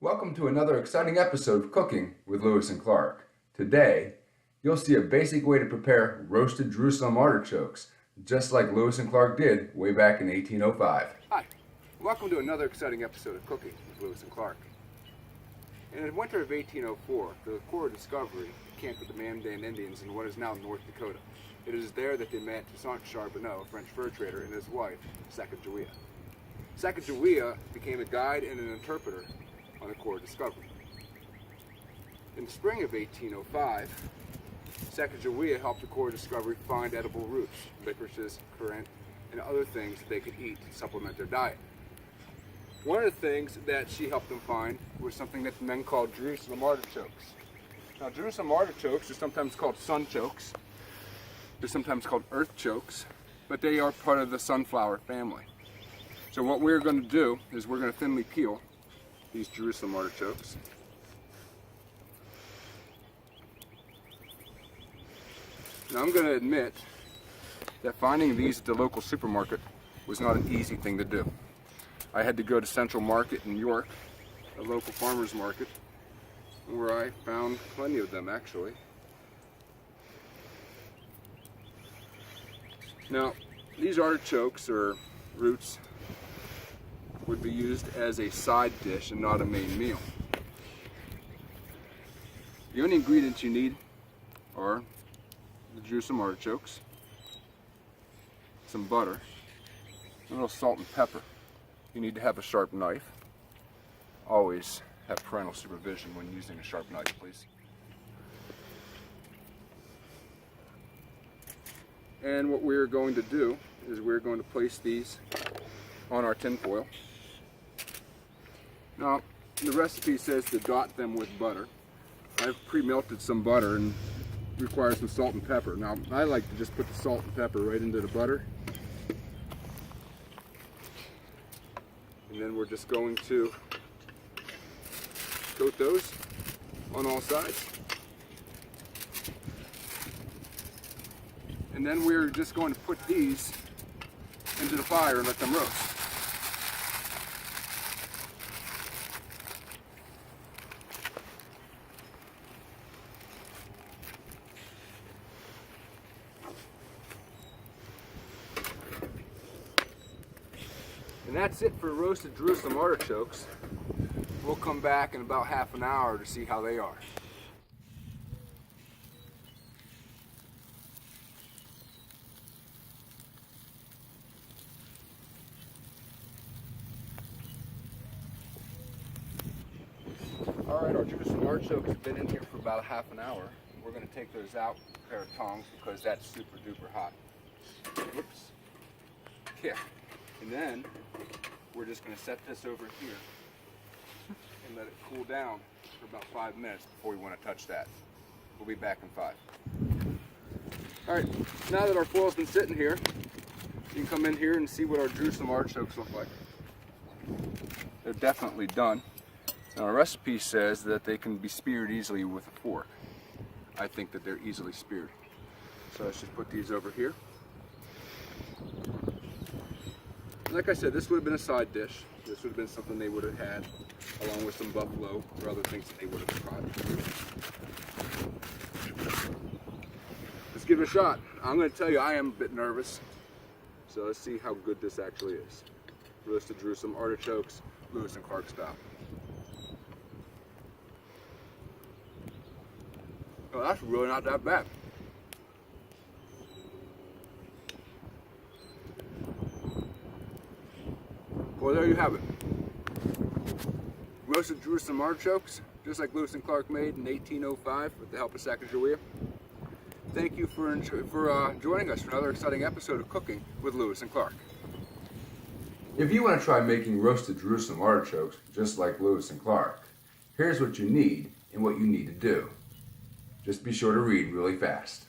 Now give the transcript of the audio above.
Welcome to another exciting episode of Cooking with Lewis and Clark. Today, you'll see a basic way to prepare roasted Jerusalem artichokes, just like Lewis and Clark did way back in 1805. Hi, welcome to another exciting episode of Cooking with Lewis and Clark. In the winter of 1804, the Corps Discovery camped with the Mandan Indians in what is now North Dakota. It is there that they met Toussaint Charbonneau, a French fur trader, and his wife, Sacagawea. Sacagawea became a guide and an interpreter on the Corps Discovery. In the spring of 1805, Sacagawea helped the Corps Discovery find edible roots, licorices, currant, and other things that they could eat to supplement their diet. One of the things that she helped them find was something that the men called Jerusalem artichokes. Now, Jerusalem artichokes are sometimes called sunchokes. They're sometimes called earth chokes, but they are part of the sunflower family. So what we're going to do is we're going to thinly peel these Jerusalem artichokes. Now, I'm going to admit that finding these at the local supermarket was not an easy thing to do. I had to go to Central Market in York, a local farmer's market, where I found plenty of them actually. Now, these artichokes, or roots, would be used as a side dish and not a main meal. The only ingredients you need are the Jerusalem artichokes, some butter, a little salt and pepper. You need to have a sharp knife. Always have parental supervision when using a sharp knife, please. And what we're going to do is we're going to place these on our tin foil. Now, the recipe says to dot them with butter. I've pre-melted some butter and requires some salt and pepper. Now, I like to just put the salt and pepper right into the butter. And then we're just going to coat those on all sides. And then we're just going to put these into the fire and let them roast. And that's it for roasted Jerusalem artichokes. We'll come back in about half an hour to see how they are. Alright, our Jerusalem artichokes have been in here for about half an hour. We're going to take those out with a pair of tongs because that's super duper hot. Whoops. Yeah. And then we're just going to set this over here and let it cool down for about 5 minutes before we want to touch that. We'll be back in 5. Alright, now that our foil's been sitting here, you can come in here and see what our Jerusalem artichokes look like. They're definitely done. Now, our recipe says that they can be speared easily with a fork. I think that they're easily speared. So let's just put these over here. Like I said, this would have been a side dish. This would have been something they would have had along with some buffalo or other things that they would have tried. Let's give it a shot. I'm going to tell you, I am a bit nervous. So let's see how good this actually is. Roasted Jerusalem artichokes, Lewis and Clark style. Oh, that's really not that bad. Well, there you have it. Roasted Jerusalem artichokes, just like Lewis and Clark made in 1805 with the help of Sacagawea. Thank you for joining us for another exciting episode of Cooking with Lewis and Clark. If you want to try making roasted Jerusalem artichokes just like Lewis and Clark, here's what you need and what you need to do. Just be sure to read really fast.